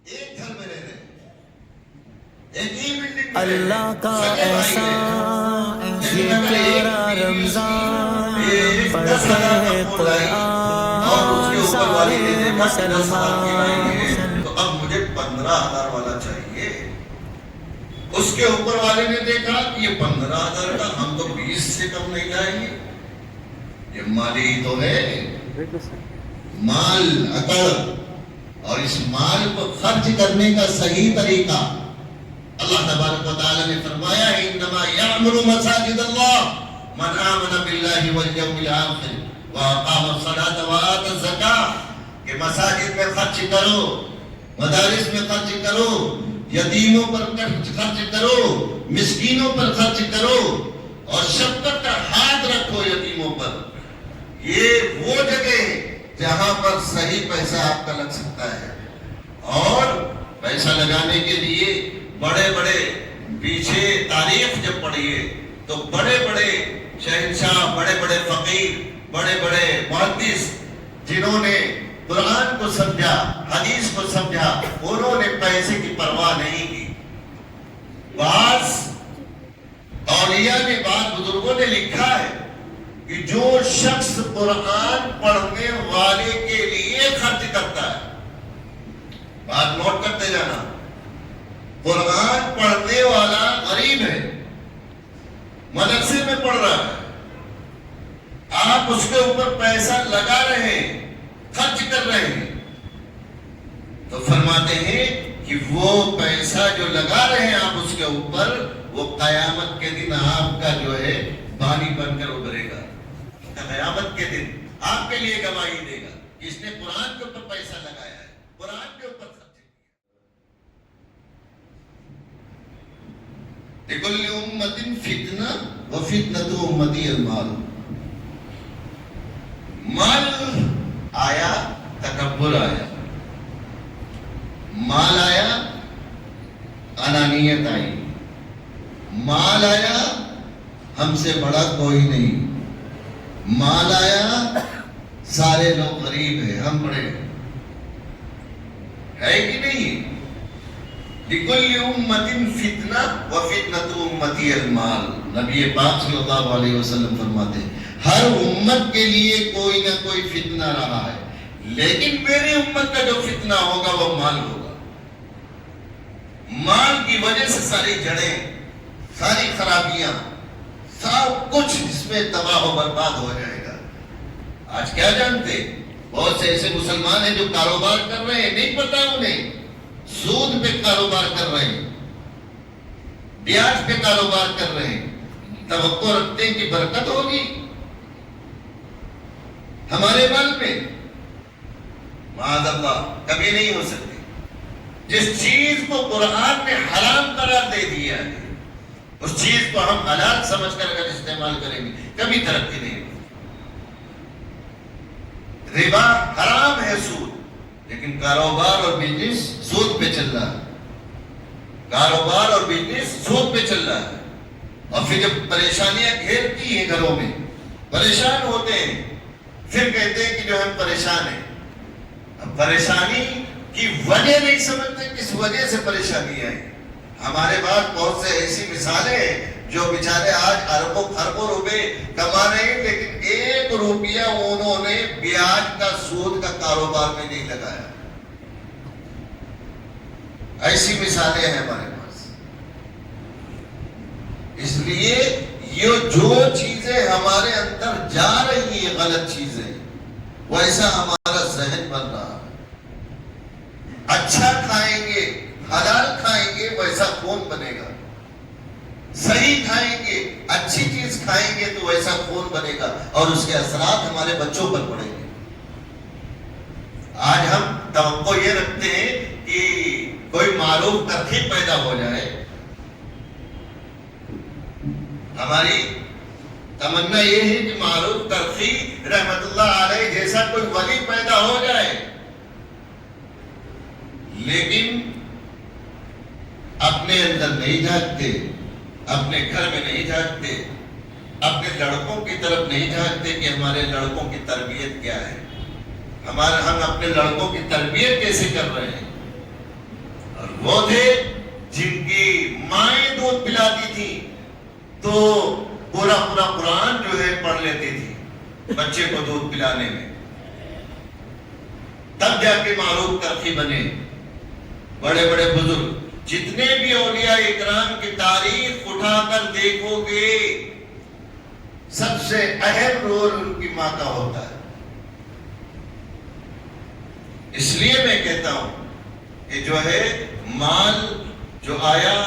ایک گھر میں رہ رہے ہیں، ایک ہی بلڈنگ میں اللہ کا احسان یہ پیارا رمضان پڑھتے ہیں قرآن سارے مسلمان. تو اب مجھے 15,000 والا چاہیے. اس کے اوپر والے نے دیکھا کہ یہ 15,000 کا، ہم تو 20 سے کم نہیں لائیں گے. یہ مالی ہی تو ہے، مال عقل، اور اس مال کو خرچ کرنے کا صحیح طریقہ اللہ تبارک و تعالی نے فرمایا ہے انما یعمر مساجد اللہ من آمن باللہ والیوم الآخر واقام الصلاۃ وآتى الزکاۃ، کہ مساجد میں خرچ کرو، مدارس میں خرچ کرو، یتیموں پر خرچ کرو، مسکینوں پر خرچ کرو، اور شفقت کا ہاتھ رکھو یتیموں پر. یہ وہ جگہ ہے جہاں پر صحیح پیسہ آپ کا لگ سکتا ہے. اور پیسہ لگانے کے لیے بڑے بڑے پیچھے تاریخ جب پڑھیے تو بڑے بڑے شہنشاہ، بڑے بڑے فقیر، بڑے بڑے محدث جنہوں نے قرآن کو سمجھا، حدیث کو سمجھا، انہوں نے پیسے کی پرواہ نہیں کی. بعض اولیاء نے، بعض بزرگوں نے لکھا ہے کہ جو شخص قرآن پڑھنے والے کے لیے خرچ کرتا ہے، بات نوٹ کرتے جانا، قرآن پڑھنے والا غریب ہے، مدرسے میں پڑھ رہا ہے، آپ اس کے اوپر پیسہ لگا رہے ہیں، خرچ کر رہے ہیں، تو فرماتے ہیں کہ وہ پیسہ جو لگا رہے ہیں آپ اس کے اوپر، وہ قیامت کے دن آپ کا جو ہے بانی بن کر ابھرے گا. قیامت کے دن آپ کے لیے گواہی دے گا کہ اس نے قرآن کے اوپر پیسہ لگایا ہے، قرآن کے اوپر خرچ کیا. لِكُلِّ أُمَّةٍ فِتْنَةٌ وَفِتْنَةُ أُمَّتِي الْمَالُ. مال آیا، تکبر آیا، مال آیا، انانیت آئی، مال آیا، ہم سے بڑا کوئی نہیں، مال آیا، سارے لوگ غریب ہیں، ہم بڑے ہیں. ہے کہ نہیں؟ لِكُلِّ أُمَّةٍ فِتْنَةٌ وَفِتْنَةُ أُمَّتِي الْمَالُ. نبی پاک صلی اللہ علیہ وسلم فرماتے ہیں ہر امت کے لیے کوئی نہ کوئی فتنہ رہا ہے، لیکن میری امت کا جو فتنہ ہوگا وہ مال ہوگا. مال کی وجہ سے ساری جڑیں، ساری خرابیاں، سب کچھ اس میں تباہ و برباد ہو جائے گا. آج کیا جانتے، بہت سے ایسے مسلمان ہیں جو کاروبار کر رہے ہیں، نہیں پتا انہیں، سود پہ کاروبار کر رہے ہیں، بیاج پہ کاروبار کر رہے ہیں، توقع رکھتے ہیں کہ برکت ہوگی ہمارے مال میں. معاذ اللہ، کبھی نہیں ہو سکتی. جس چیز کو قرآن نے حرام قرار دے دیا ہے، اس چیز کو ہم حلال سمجھ کر اگر استعمال کریں گے کبھی ترقی نہیں ہوگی. ربا حرام ہے، سود، لیکن کاروبار اور بزنس سود پہ چل رہا ہے. کاروبار اور بزنس سود پہ چل رہا ہے. اور پھر جب پریشانیاں گھیرتی ہیں گھروں میں، پریشان ہوتے ہیں، پھر کہتے ہیں کہ جو ہم پریشان ہیں. اب پریشانی کی وجہ نہیں سمجھتے کس وجہ سے پریشانی آئی. ہمارے پاس بہت سے ایسی مثالیں ہیں جو بیچارے آج اربوں خربوں روپے کما رہے ہیں، لیکن 1 روپیہ انہوں نے بیاج کا، سود کا کاروبار میں نہیں لگایا. ایسی مثالیں ہیں ہمارے پاس. اس لیے یہ جو چیزیں ہمارے اندر جا رہی ہیں غلط چیزیں، ویسا ہمارا ذہن بن رہا ہے. اچھا کھائیں گے، حلال کھائیں گے، ویسا خون بنے گا. صحیح کھائیں گے، اچھی چیز کھائیں گے تو ویسا خون بنے گا، اور اس کے اثرات ہمارے بچوں پر پڑیں گے. آج ہم توقع یہ رکھتے ہیں کہ کوئی معروف ترکیب پیدا ہو جائے. ہماری تمنا یہ ہے کہ معروف ترقی رحمت اللہ علیہ جیسا کوئی ولی پیدا ہو جائے، لیکن اپنے اندر نہیں جھانکتے، اپنے گھر میں نہیں جھانکتے، اپنے لڑکوں کی طرف نہیں جھانکتے کہ ہمارے لڑکوں کی تربیت کیا ہے، ہم اپنے لڑکوں کی تربیت کیسے کر رہے ہیں. وہ تھے جن کی مائیں دودھ پلاتی تھی تو پورا قرآن جو ہے پڑھ لیتی تھی بچے کو دودھ پلانے میں، تب جا کے معروف ترقی بنے۔ بڑے بڑے بزرگ جتنے بھی اولیاء اکرام کی تاریخ اٹھا کر دیکھو گے، سب سے اہم رول ان کی ماں کا ہوتا ہے۔ اس لیے میں کہتا ہوں کہ جو ہے مال جو آیا،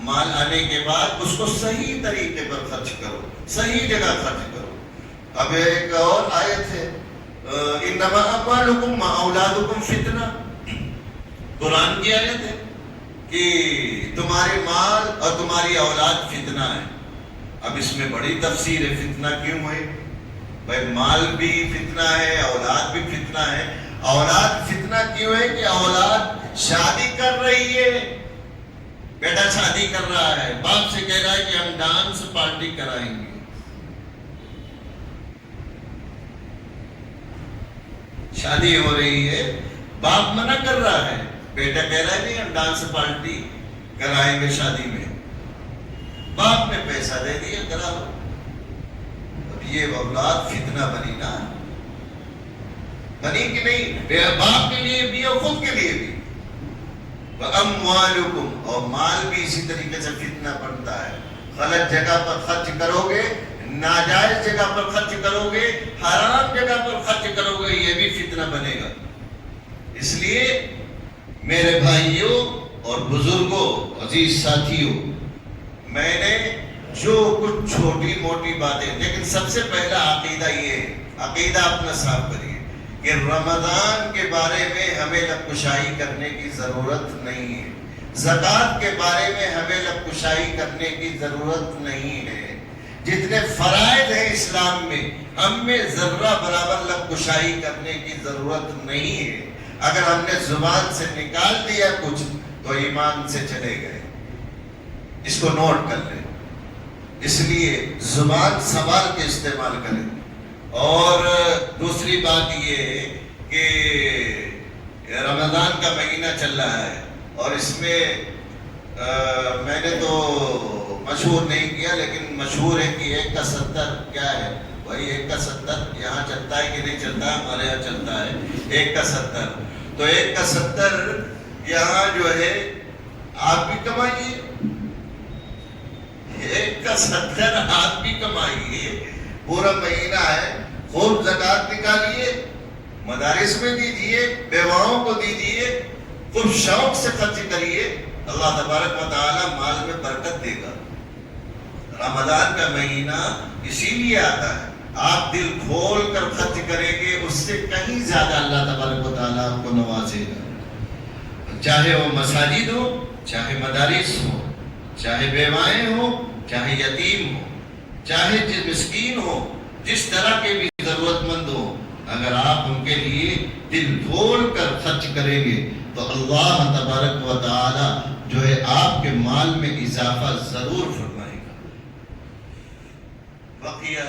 مال آنے کے بعد اس کو صحیح طریقے پر خرچ کرو، صحیح جگہ خرچ کرو۔ اب ایک اور آیت ہے انما اموالکم واولادکم فتنہ، قرآن کی آیت ہے کہ تمہارے مال اور تمہاری اولاد فتنہ ہے۔ اب اس میں بڑی تفسیر ہے، فتنہ کیوں ہے؟ بھائی مال بھی فتنہ ہے، اولاد بھی فتنہ ہے۔ اولاد فتنہ کیوں ہے کہ اولاد شادی کر رہی ہے، بیٹا شادی کر رہا ہے، باپ سے کہہ رہا ہے کہ ہم ڈانس پارٹی کرائیں گے، شادی ہو رہی ہے، باپ منع کر رہا ہے، بیٹا کہہ رہا ہے نہیں ہم ڈانس پارٹی کرائیں گے شادی میں، باپ نے پیسہ دے دیا کرا لو۔ اب یہ اولاد فتنہ بنی نا، بنی کہ نہیں؟ باپ کے لیے بھی اور خود کے لیے بھی۔ وَأَمْوَالُكُمْ، اور مال بھی اسی طریقے سے فتنہ بنتا ہے۔ غلط جگہ پر خرچ کرو گے، ناجائز جگہ پر خرچ کرو گے، حرام جگہ پر خرچ کرو گے، یہ بھی فتنہ بنے گا۔ اس لیے میرے بھائیوں اور بزرگوں، عزیز ساتھیوں، میں نے جو کچھ چھوٹی موٹی باتیں، لیکن سب سے پہلا عقیدہ یہ ہے، عقیدہ اپنا صاف کریے کہ رمضان کے بارے میں ہمیں لب کشائی کرنے کی ضرورت نہیں ہے، زکوٰۃ کے بارے میں ہمیں لب کشائی کرنے کی ضرورت نہیں ہے۔ جتنے فرائض ہیں اسلام میں، ہم میں ذرہ برابر لب کشائی کرنے کی ضرورت نہیں ہے۔ اگر ہم نے زبان سے نکال دیا کچھ تو ایمان سے چلے گئے، اس کو نوٹ کر لیں۔ اس لیے زبان سنبھال کے استعمال کریں۔ اور دوسری بات یہ ہے کہ رمضان کا مہینہ چل رہا ہے اور اس میں میں نے تو مشہور نہیں کیا، لیکن مشہور ہے کہ 1 کا 70 کیا ہے بھائی؟ 1 کا 70 یہاں چلتا ہے کہ نہیں چلتا؟ ہمارے یہاں چلتا ہے 1 کا 70۔ تو 1 کا 70 یہاں جو ہے آپ بھی کمائیے، 1 کا 70 آپ بھی کمائیے، پورا مہینہ ہے، خوب زکوٰۃ نکالیے، مدارس میں دیجیے، بیواؤں کو دیجیے، خوب شوق سے خرچ کریے، اللہ تبارک و تعالی مال میں برکت دے گا۔ رمضان کا مہینہ اسی لیے آتا ہے، آپ دل کھول کر خرچ کریں گے، اس سے کہیں زیادہ اللہ تبارک و تعالی آپ کو نوازے گا۔ چاہے وہ مساجد ہو، چاہے مدارس ہو، چاہے بیوائیں ہو، چاہے یتیم ہو، چاہے مسکین ہو، جس طرح کے بھی ضرورت مند ہو، اگر آپ ان کے لیے دل کھول کر خرچ کریں گے تو اللہ تبارک و تعالی جو ہے آپ کے مال میں اضافہ ضرور فرمائے گا۔ بقیہ